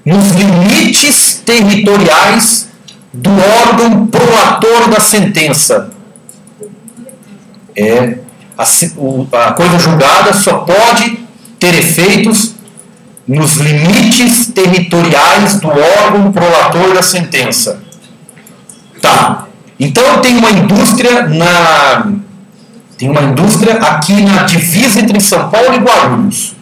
nos limites territoriais do órgão prolator da sentença. A coisa julgada só pode ter efeitos nos limites territoriais do órgão prolator da sentença. Tá. Então tem uma indústria aqui na divisa entre São Paulo e Guarulhos.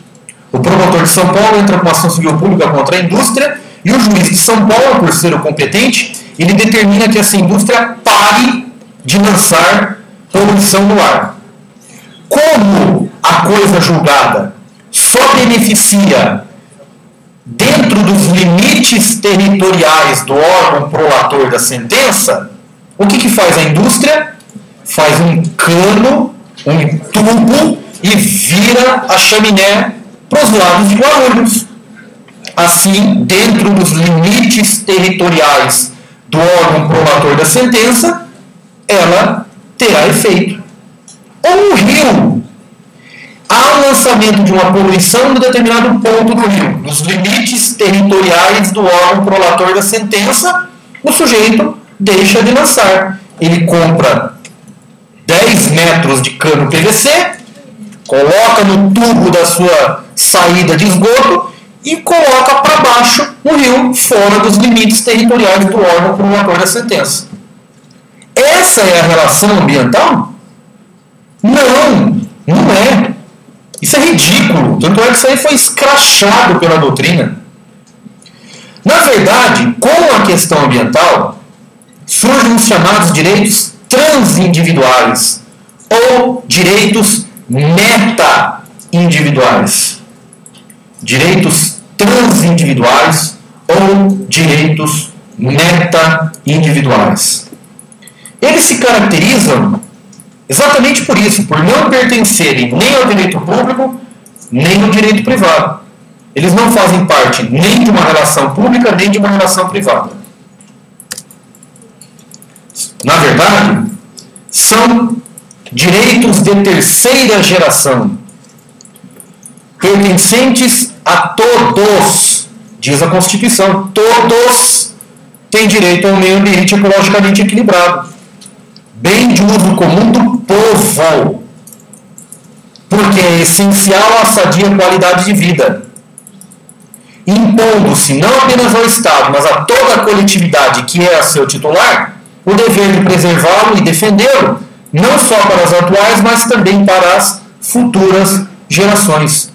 O promotor de São Paulo entra com uma ação civil pública contra a indústria e o juiz de São Paulo, por ser o competente, ele determina que essa indústria pare de lançar poluição no ar. Como a coisa julgada só beneficia dentro dos limites territoriais do órgão prolator da sentença, o que faz a indústria? Faz um cano, um tubo e vira a chaminé para os lados de Guarulhos. Assim, dentro dos limites territoriais do órgão prolator da sentença, ela terá efeito. Ou um rio. Há um lançamento de uma poluição em determinado ponto do rio. Nos limites territoriais do órgão prolator da sentença, o sujeito deixa de lançar. Ele compra 10 metros de cano PVC, coloca no tubo da sua saída de esgoto e coloca para baixo no rio, fora dos limites territoriais do órgão prolator da sentença. Essa é a relação ambiental? Não, não é. Isso é ridículo. Tanto é que isso aí foi escrachado pela doutrina. Na verdade, com a questão ambiental, surgem os chamados direitos transindividuais ou direitos meta-individuais. Direitos transindividuais ou direitos meta-individuais. Eles se caracterizam exatamente por isso, por não pertencerem nem ao direito público, nem ao direito privado. Eles não fazem parte nem de uma relação pública, nem de uma relação privada. Na verdade, são direitos de terceira geração, pertencentes a todos, diz a Constituição, todos têm direito a um meio ambiente ecologicamente equilibrado, bem de uso comum do povo, porque é essencial a sadia qualidade de vida, impondo-se não apenas ao Estado, mas a toda a coletividade que é a seu titular, o dever de preservá-lo e defendê-lo, não só para as atuais, mas também para as futuras gerações.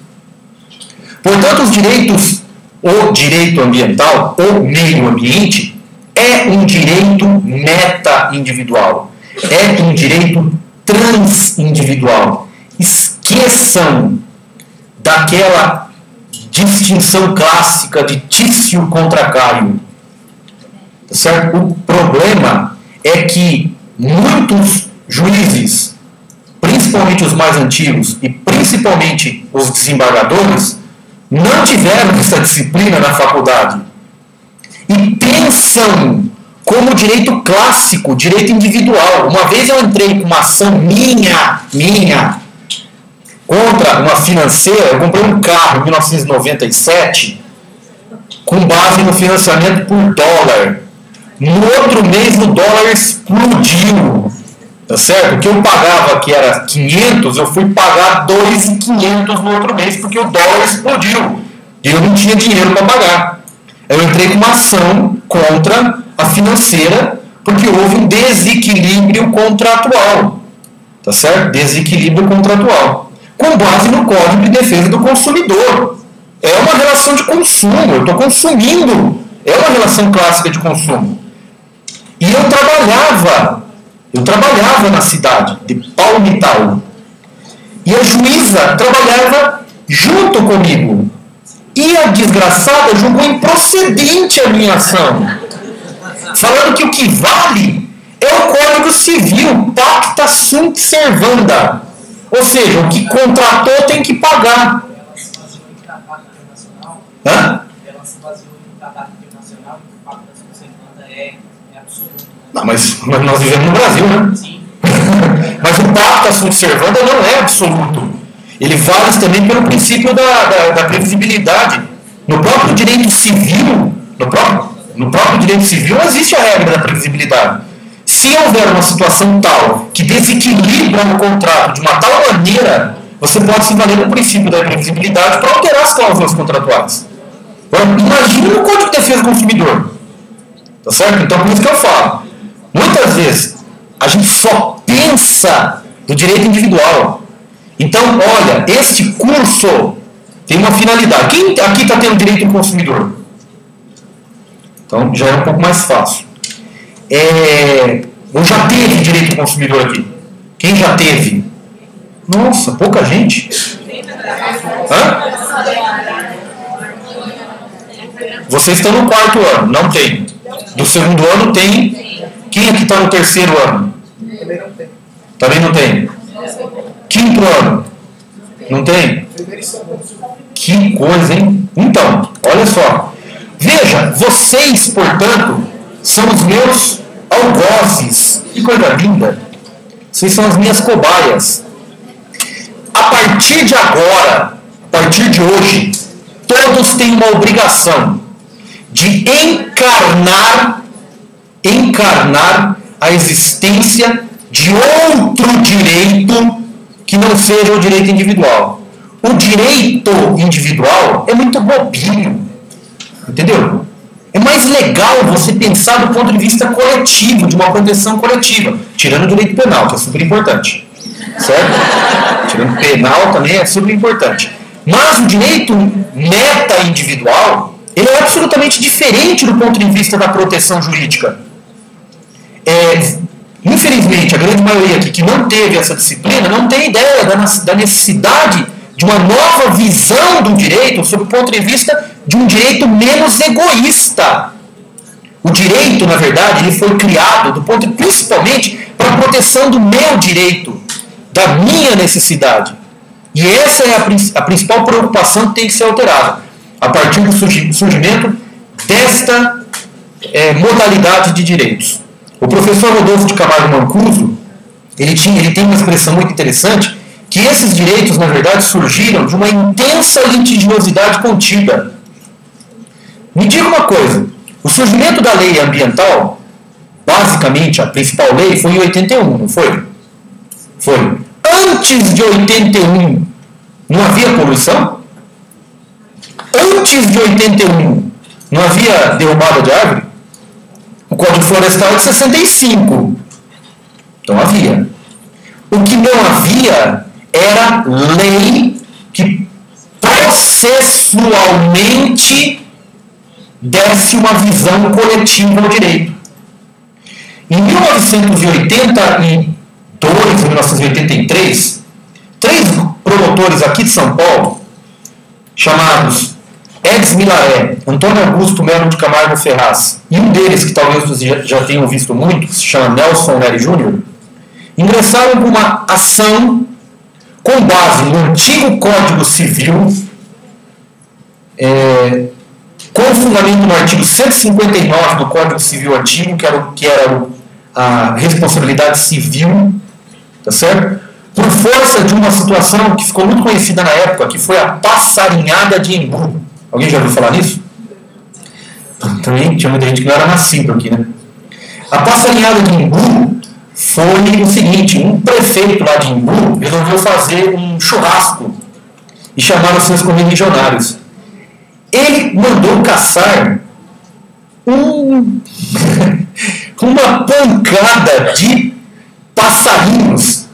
Portanto, o direito ambiental, ou meio ambiente, é um direito meta-individual, é um direito transindividual. Esqueçam daquela distinção clássica de Tício contra Caio. Certo? O problema é que muitos juízes, principalmente os mais antigos e principalmente os desembargadores, não tiveram essa disciplina na faculdade e pensam como direito clássico, direito individual. Uma vez eu entrei com uma ação minha, contra uma financeira, eu comprei um carro em 1997 com base no financiamento por dólar. No outro mês o dólar explodiu, tá certo? O que eu pagava, que era 500, eu fui pagar 2.500 no outro mês, porque o dólar explodiu e eu não tinha dinheiro para pagar. Eu entrei com uma ação contra a financeira, porque houve um desequilíbrio contratual, tá certo? Desequilíbrio contratual, com base no Código de Defesa do Consumidor. É uma relação de consumo, eu estou consumindo, é uma relação clássica de consumo. E eu trabalhava na cidade de Palmital. E a juíza trabalhava junto comigo. E a desgraçada julgou improcedente a minha ação, falando que o que vale é o Código Civil, pacta sunt servanda. Ou seja, o que contratou tem que pagar. Hã? Não, mas nós vivemos no Brasil, né? Sim. Mas o pacta sunt servanda não é absoluto. Ele vale também pelo princípio da previsibilidade. No próprio direito civil, no próprio direito civil existe a regra da previsibilidade. Se houver uma situação tal que desequilibra o contrato de uma tal maneira, você pode se valer do princípio da previsibilidade para alterar as cláusulas contratuais. Agora, imagine o Código de Defesa do Consumidor. Tá certo? Então, por isso que eu falo. Muitas vezes, a gente só pensa do direito individual. Então, olha, este curso tem uma finalidade. Quem aqui está tendo direito do consumidor? Então, já é um pouco mais fácil. Ou já teve direito do consumidor aqui? Quem já teve? Nossa, pouca gente. Hã? Vocês estão no 4º ano, não tem. Do 2º ano tem. Quem aqui está no 3º ano? Também não tem. 5º ano? Não tem? Que coisa, hein? Então, olha só. Veja, vocês, portanto, são os meus algozes. Que coisa linda. Vocês são as minhas cobaias. A partir de agora, a partir de hoje, todos têm uma obrigação de encarnar a existência de outro direito que não seja o direito individual. O direito individual é muito bobinho, entendeu? É mais legal você pensar do ponto de vista coletivo, de uma proteção coletiva, tirando o direito penal, que é super importante, certo? Tirando penal também é super importante. Mas o direito meta-individual, ele é absolutamente diferente do ponto de vista da proteção jurídica. Infelizmente, a grande maioria aqui que não teve essa disciplina não tem ideia da necessidade de uma nova visão do direito sob o ponto de vista de um direito menos egoísta. O direito, na verdade, ele foi criado do ponto principalmente para a proteção do meu direito, da minha necessidade. E essa é a principal preocupação que tem que ser alterada a partir do surgimento desta modalidade de direitos. O professor Rodolfo de Camargo Mancuso, ele tem uma expressão muito interessante, que esses direitos, na verdade, surgiram de uma intensa litigiosidade contida. Me diga uma coisa, o surgimento da lei ambiental, basicamente a principal lei, foi em 81, não foi? Foi. Antes de 81, não havia poluição? Antes de 81, não havia derrubada de árvore? O Código Florestal é de 65. Então havia. O que não havia era lei que processualmente desse uma visão coletiva ao direito. Em 1982 e 1983, 3 promotores aqui de São Paulo, chamados Edson Milaré, Antônio Augusto Melo de Camargo Ferraz, e um deles, que talvez vocês já tenham visto muito, que se chama Nelson Nery Jr., ingressaram com uma ação com base no antigo Código Civil, com fundamento no artigo 159 do Código Civil Antigo, que era a responsabilidade civil, tá certo? Por força de uma situação que ficou muito conhecida na época, que foi a passarinhada de Embu. Alguém já ouviu falar nisso? Também tinha muita gente que não era nascido aqui, né? A passarinhada de Embu foi o seguinte: um prefeito lá de Embu resolveu fazer um churrasco e chamaram os seus correligionários. Ele mandou caçar uma pancada de passarinhos,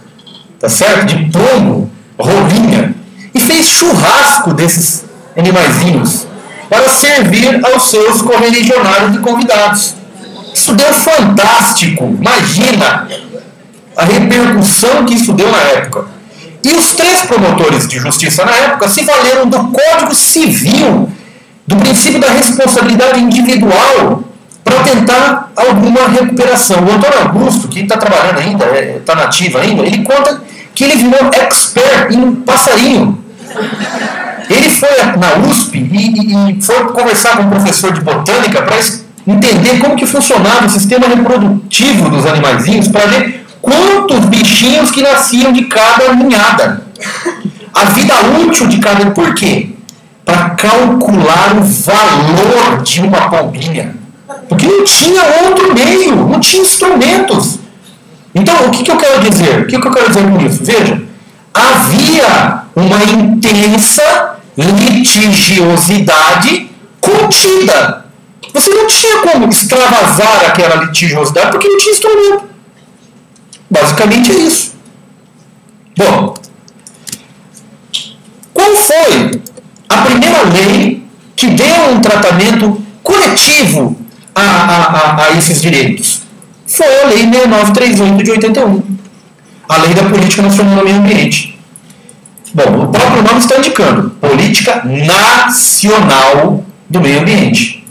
tá certo? De pombo, rolinha, e fez churrasco desses animaizinhos para servir aos seus correligionários e convidados. Isso deu fantástico, imagina a repercussão que isso deu na época. E os 3 promotores de justiça na época se valeram do Código Civil, do princípio da responsabilidade individual, para tentar alguma recuperação. O Antônio Augusto, que está trabalhando ainda, está nativo ainda, ele conta que ele virou expert em passarinho. Ele foi na USP e foi conversar com um professor de botânica para entender como que funcionava o sistema reprodutivo dos animaizinhos, para ver quantos bichinhos que nasciam de cada ninhada. A vida útil de cada... Por quê? para calcular o valor de uma pombinha. Porque não tinha outro meio, não tinha instrumentos. Então, o que eu quero dizer? O que eu quero dizer com isso? Veja, havia uma intensa litigiosidade contida. Você não tinha como extravasar aquela litigiosidade porque não tinha instrumento. Basicamente é isso. Bom, qual foi a primeira lei que deu um tratamento coletivo a esses direitos? Foi a Lei 6938 de 81, a Lei da Política Nacional do Meio Ambiente. Bom, o próprio nome está indicando, Política Nacional do Meio Ambiente.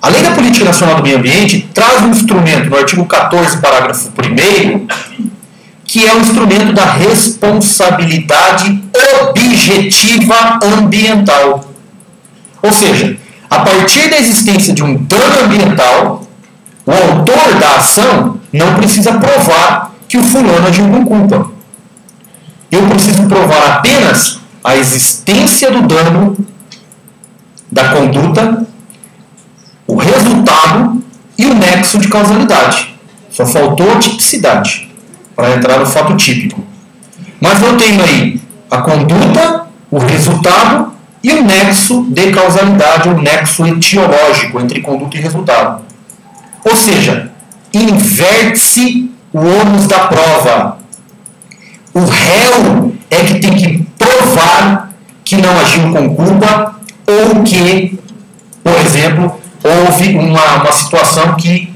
A Lei da Política Nacional do Meio Ambiente traz um instrumento, no artigo 14, parágrafo 1º, que é o instrumento da responsabilidade objetiva ambiental. Ou seja, a partir da existência de um dano ambiental, o autor da ação não precisa provar que o fulano agiu com culpa. Eu preciso provar apenas a existência do dano, da conduta, o resultado e o nexo de causalidade. Só faltou a tipicidade para entrar no fato típico. Mas eu tenho aí a conduta, o resultado e o nexo de causalidade, o nexo etiológico entre conduta e resultado. Ou seja, inverte-se o ônus da prova. O réu é que tem que provar que não agiu com culpa ou que, por exemplo, houve uma situação que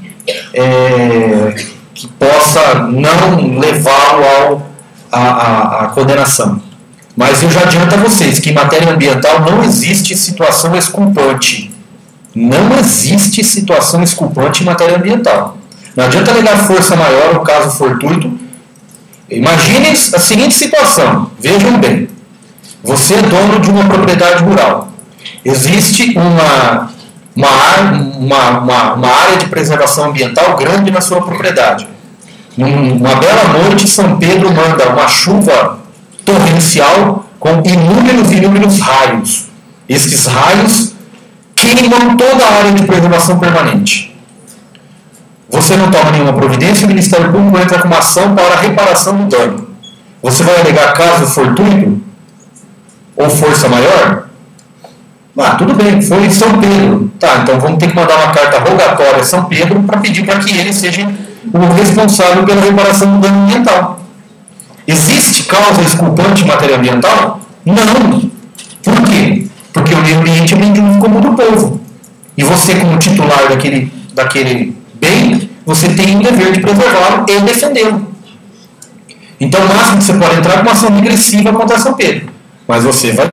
possa não levá-lo à condenação. Mas eu já adianto a vocês que em matéria ambiental não existe situação exculpante. Não existe situação exculpante em matéria ambiental. Não adianta alegar força maior no caso fortuito. Imagine a seguinte situação. Vejam bem. Você é dono de uma propriedade rural. Existe uma área de preservação ambiental grande na sua propriedade. Numa bela noite, São Pedro manda uma chuva torrencial com inúmeros raios. Esses raios queimam toda a área de preservação permanente. Você não toma nenhuma providência e o Ministério Público entra com uma ação para a reparação do dano. Você vai alegar caso fortuito ou força maior? Tudo bem, foi em São Pedro. Tá, então vamos ter que mandar uma carta rogatória a São Pedro para pedir para que ele seja o responsável pela reparação do dano ambiental. Existe causa exculpante em matéria ambiental? Não. Por quê? Porque o meio ambiente é bem de uso comum do povo. E você, como titular daquele bem, você tem o dever de preservá-lo e defendê-lo. Então, o máximo que você pode entrar é uma ação regressiva contra São Pedro. Mas você vai